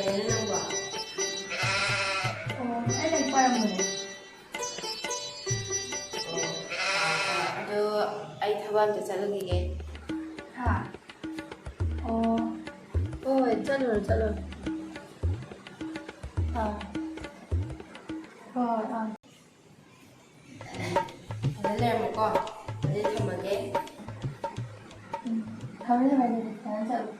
ꯂꯩꯔꯦꯅ ꯅꯪꯕꯣ? ꯑꯩ ꯂꯥꯏꯔꯤꯛ ꯄꯥꯔꯝꯕꯅꯦ. ꯑꯗꯣ ꯑꯩ ꯊꯕꯛ ꯑꯝꯇ ꯆꯠꯂꯨꯈꯤꯒꯦ. ꯍꯥ? ꯍꯣꯏ ꯆꯠꯂꯨꯔꯣ ꯆꯠꯂꯨꯔꯣ. ꯍꯣꯏ. ꯑꯗ ꯂꯩꯔꯝꯃꯨꯀꯣ. ꯑꯗꯨꯗꯤ ꯊꯝꯃꯒꯦ. ꯊꯝꯃꯦ ꯑꯗꯨꯗꯤ ꯐꯖꯅ ꯆꯠꯂꯨ.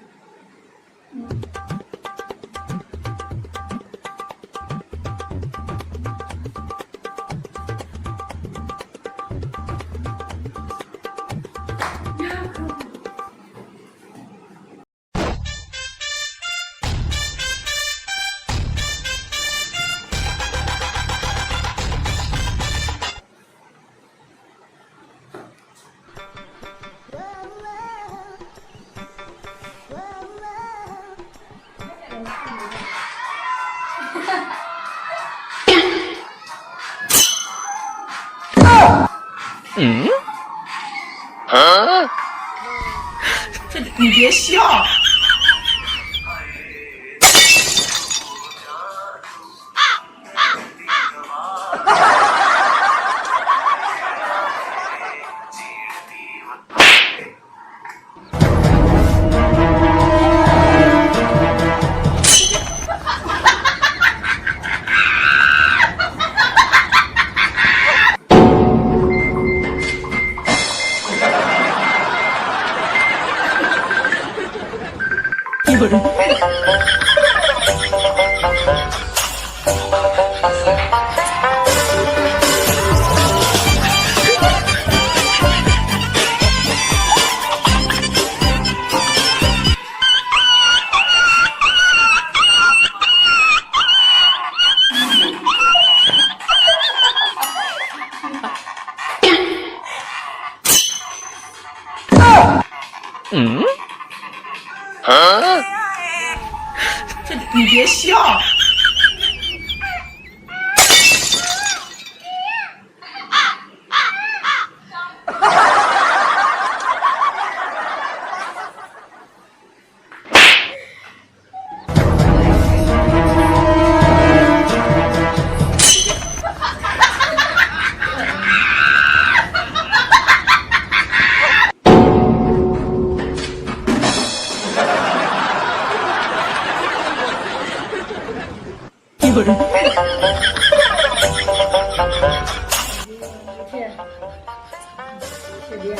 这你别笑。有人。这你别笑。有人。是这样。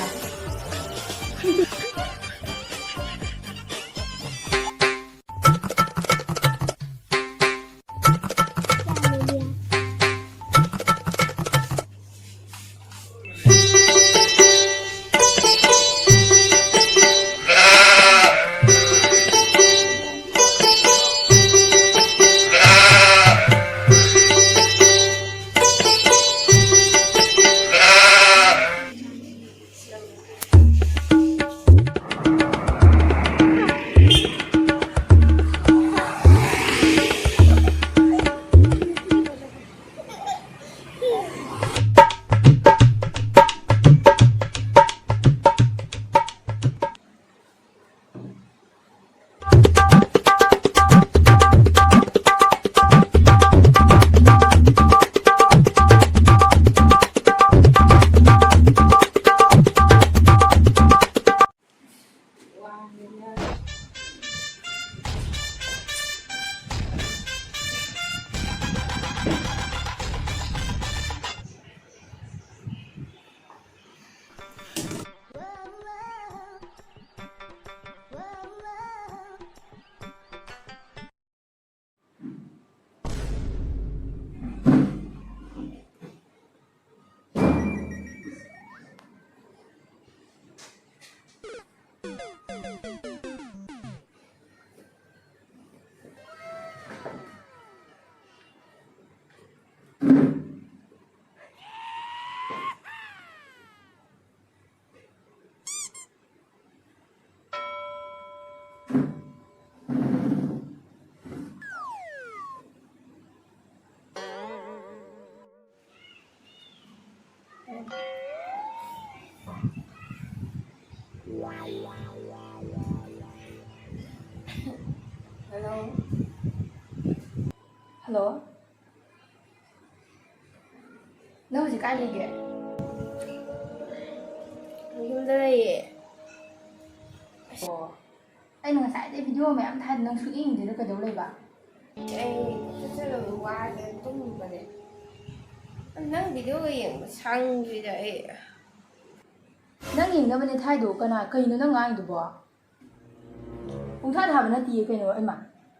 Hello. ꯍꯜꯂꯣ ꯅꯪ ꯍꯧꯖꯤꯛ ꯀꯥꯏ ꯂꯩꯒꯦ ꯌꯨꯝꯗ ꯂꯩꯌꯦ ꯑꯣ ꯑꯩꯅ ꯉꯁꯥꯏꯗꯩ ꯚꯤꯗꯤꯑꯣ ꯃꯌꯥꯝ ꯊꯥꯏ ꯅꯪ ꯁꯨꯛꯌꯦꯡ ꯌꯦꯡꯗꯦꯗ ꯀꯩꯗꯧ ꯂꯩꯕ ꯑꯩ ꯆꯠꯆꯔꯕ ꯋꯥꯔꯦ ꯇꯨꯝꯕꯅꯦ ꯅꯪ ꯚꯤꯗꯤꯑꯣꯒ ꯌꯦꯡꯕ ꯁꯪꯗ꯭ꯔꯤꯗ ꯑꯩ ꯅꯪ ꯌꯦꯡꯅꯕꯅꯦ ꯊꯥꯏꯗꯣ ꯀꯩꯅꯣ ꯅꯪ ꯉꯥꯡꯉꯤꯗꯨꯕꯣ ꯄꯨꯡꯊꯥ ꯊꯥꯕ ꯅꯠꯇꯤꯌꯦ ꯀꯩꯅꯣ ꯏꯃꯥ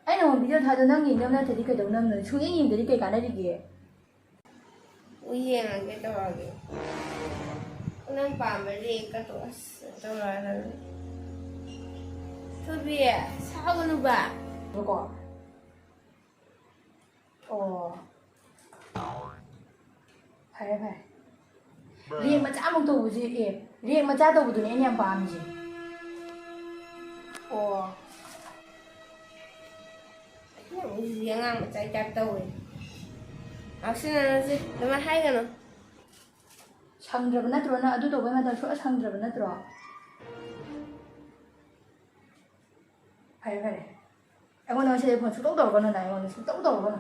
ꯑꯩꯅ ꯅꯉꯣꯟ ꯚꯤꯗꯤꯑꯣ ꯊꯥꯗꯣ ꯅꯪ ꯌꯦꯡꯅꯕ ꯅꯠꯇ꯭ꯔꯗꯤ ꯀꯩꯗꯧ ꯅꯪꯅꯣ ꯁꯨꯛꯌꯦꯡ ꯌꯦꯡꯗ꯭ꯔꯗꯤ ꯀꯩ ꯀꯥꯟꯅꯔꯤꯒꯦ ꯌꯦꯡꯉꯒꯦ ꯇꯧꯔꯒꯦ ꯅꯪ ꯄꯥꯝꯕ ꯔꯦꯛꯀꯗꯣ ꯑꯁ ꯇꯧꯔꯒ ꯊꯣꯏꯕꯤ ꯁꯥꯎꯒꯅꯨꯕ ꯀꯣ ꯑꯣ ꯐꯔꯦ ꯐꯔꯦ ꯔꯦꯛ ꯃꯆꯥꯃꯨꯛ ꯇꯧꯕꯁꯦ ꯔꯦꯛ ꯃꯆꯥ ꯇꯧꯕꯗꯨꯅꯦ ꯑꯩꯅ ꯌꯥꯝ ꯄꯥꯝꯃꯤꯁꯦ ꯑꯣ ꯍꯧꯖꯤꯛ ꯑꯉꯥꯡ ꯃꯆꯥꯒꯤ ꯇꯥꯏꯞ ꯇꯧꯋꯦ ꯉꯥꯎꯁꯤꯟꯅꯔꯁꯤ ꯑꯗꯨꯃꯥꯏꯅ ꯍꯥꯏꯒꯅꯨ ꯁꯪꯗ꯭ꯔꯕ ꯅꯠꯇ꯭ꯔꯣ ꯅꯪ ꯑꯗꯨ ꯇꯧꯕꯩ ꯃꯇꯝ ꯁꯨꯡꯁꯪ ꯁꯪꯗ꯭ꯔꯕ ꯅꯠꯇ꯭ꯔꯣ ꯐꯔꯦ ꯐꯔꯦ ꯑꯩꯉꯣꯟꯗ ꯉꯁꯤꯗꯩ ꯐꯣꯟ ꯁꯨꯡꯇꯧ ꯇꯧꯔꯛꯀꯅꯨ ꯅꯪ ꯑꯩꯉꯣꯟꯗ ꯁꯨꯡꯇꯧ ꯇꯧꯔꯛꯀꯅꯨ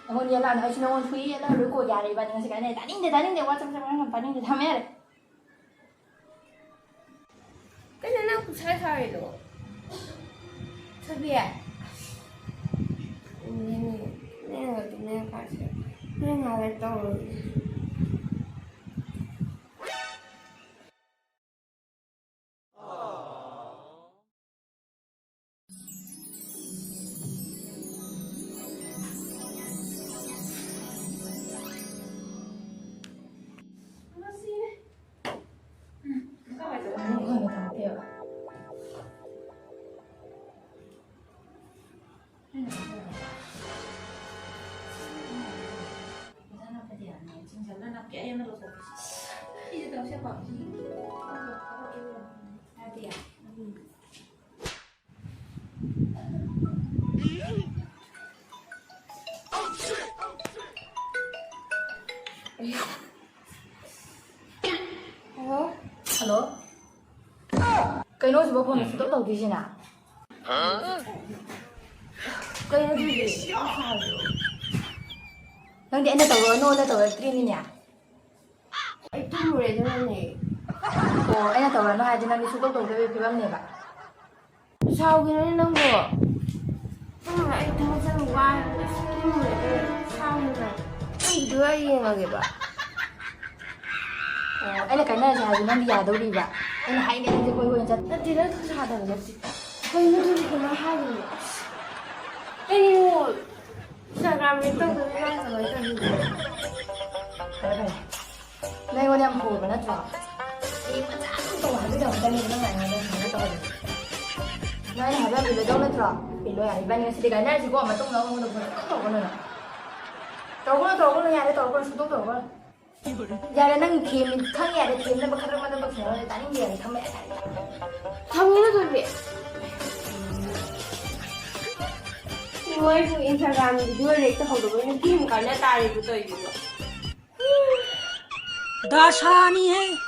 ꯑꯩꯉꯣꯟꯗ ꯌꯦꯠꯂꯛꯑꯅꯨ ꯑꯩꯁꯨ ꯅꯉꯣꯟꯗ ꯁꯨꯡꯌꯦꯠ ꯌꯦꯠꯂꯛꯑꯔꯣꯏ ꯀꯣ ꯌꯥꯔꯦ ꯏꯕꯥꯅꯤ ꯉꯁꯤ ꯀꯥꯏꯅ ꯇꯥꯅꯤꯡꯗꯦ ꯋꯥꯆꯞ ꯆꯪꯉꯒ ꯇꯥꯅꯤꯡꯗꯦ ꯊꯝꯃꯦ ꯌꯥꯔꯦ ꯀꯩꯅꯣ ꯅꯪ ꯈꯨꯠꯁꯥ ꯁꯥꯔꯤꯗꯣ ꯊꯣꯏꯕꯤ ꯅꯦꯅ ꯀꯥꯁꯦ ꯅꯪ ꯉꯥꯏꯔꯦ ꯇꯧꯔꯣꯏ ꯍꯜꯂꯣ ꯀꯩꯅꯣ ꯍꯧꯖꯤꯛꯐꯥꯎ ꯐꯣꯟ ꯁꯨꯡꯇꯧ ꯇꯧꯗꯣꯏꯁꯤꯅ ꯀꯩꯅꯣ ꯑꯗꯨꯗꯤ ꯅꯪꯗꯤ ꯑꯩꯅ ꯇꯧꯔꯛꯑꯣꯅ ꯇꯧꯔꯛꯇ꯭ꯔꯤꯅꯤꯅꯦ ꯑꯩ ꯇꯨꯝꯃꯨꯔꯦ ꯑꯗꯨꯅꯅꯦ ꯑꯣ ꯑꯩꯅ ꯇꯧꯔꯛꯑꯅꯨ ꯍꯥꯏꯔꯗꯤ ꯅꯪꯗꯤ ꯁꯨꯡꯇꯧ ꯇꯧꯗꯕꯒꯤ ꯐꯤꯕꯝꯅꯦꯕ ꯁꯥꯎꯒꯤꯅꯣꯅꯦ ꯅꯪꯕꯣ ꯑꯩ ꯊꯕꯛ ꯆꯠꯂ ꯋꯥꯔꯦ ꯇꯨꯝꯃꯨꯔꯦ ꯁꯥꯎꯒꯤꯅꯣ ꯅꯪ ꯚꯤꯗꯤꯑꯣ ꯌꯦꯡꯉꯒꯦꯕ ꯑꯣ ꯑꯩꯅ ꯀꯥꯏꯅꯔꯁꯦ ꯍꯥꯏꯔꯁꯨ ꯅꯪꯗꯤ ꯌꯥꯗꯧꯔꯤꯕ ꯑꯩꯅ ꯍꯥꯏꯒꯦ ꯅꯪꯁꯦ ꯀꯣꯏ ꯆꯠ ꯅꯠꯇꯦ ꯅꯪ ꯊꯧꯁꯥꯗꯕ ꯅꯠꯇꯦ ꯀꯩꯅꯣ ꯑꯗꯨꯗꯤ ꯀꯃꯥꯏꯅ ꯍꯥꯏꯒꯅꯣ ꯀꯩꯅꯣ ꯏꯟꯁꯇꯥꯒ꯭ꯔꯥꯝ ꯔꯤꯜ ꯇꯧꯗꯕ ꯅꯪ ꯀꯃꯥꯏꯅ ꯇꯧꯔꯤꯅꯣ ꯐꯔꯦ ꯐꯔꯦ ꯅꯪ ꯑꯩꯉꯣꯟꯗ ꯌꯥꯝ ꯐꯕ ꯅꯠꯇ꯭ꯔꯣ ꯑꯩ ꯃꯆꯥ ꯑꯗꯨꯝ ꯇꯧ ꯍꯥꯏꯕꯤꯗꯕꯗꯅꯦꯕ ꯅꯪ ꯑꯩꯉꯣꯟꯗ ꯁꯨꯃꯥꯏꯅ ꯇꯧꯍꯜꯂꯤꯁꯦ ꯅꯪ ꯑꯩꯅ ꯍꯥꯏꯕ ꯏꯜꯂꯗꯧ ꯅꯠꯇ꯭ꯔꯣ ꯏꯜꯂꯣ ꯌꯥꯔꯦ ꯏꯕꯥꯅꯤ ꯉꯁꯤꯗꯤ ꯀꯥꯏꯅꯔꯁꯤꯀꯣ ꯃꯇꯨꯡꯗ ꯑꯩꯉꯣꯟꯗ ꯐꯣꯟ ꯁꯨꯡꯇꯧ ꯇꯧꯔꯛꯀꯅꯨ ꯌꯥꯔꯦ ꯇꯧꯔꯛꯀꯅꯨ ꯁꯨꯡꯇꯧ ꯇꯧꯔꯛꯀꯅꯨ ꯌꯥꯔꯦ ꯅꯪ ꯈꯪꯉꯦ ꯌꯥꯔꯦ ꯊꯦꯝꯅꯕ ꯈꯗ꯭ꯔꯛ ꯃꯗ꯭ꯔꯛ ꯇꯧꯁꯤꯟꯅꯕ ꯇꯥꯅꯤꯡꯗꯦ ꯌꯥꯔꯦ ꯊꯝꯃꯦ ꯌꯥꯔꯦ ꯊꯝꯒꯤꯅꯨ ꯊꯣꯏꯕꯤ ꯃꯣꯏꯕꯨ ꯏꯟꯁꯇꯥꯒ꯭ꯔꯥꯝ ꯚꯤꯗꯤꯑꯣ ꯔꯦꯛ ꯇꯧꯍꯧꯗꯕ ꯅꯨꯄꯤ ꯑꯃ ꯀꯥꯏꯅ ꯇꯥꯔꯤꯕ ꯇꯧꯔꯤꯗꯨꯕꯣ दाशानी है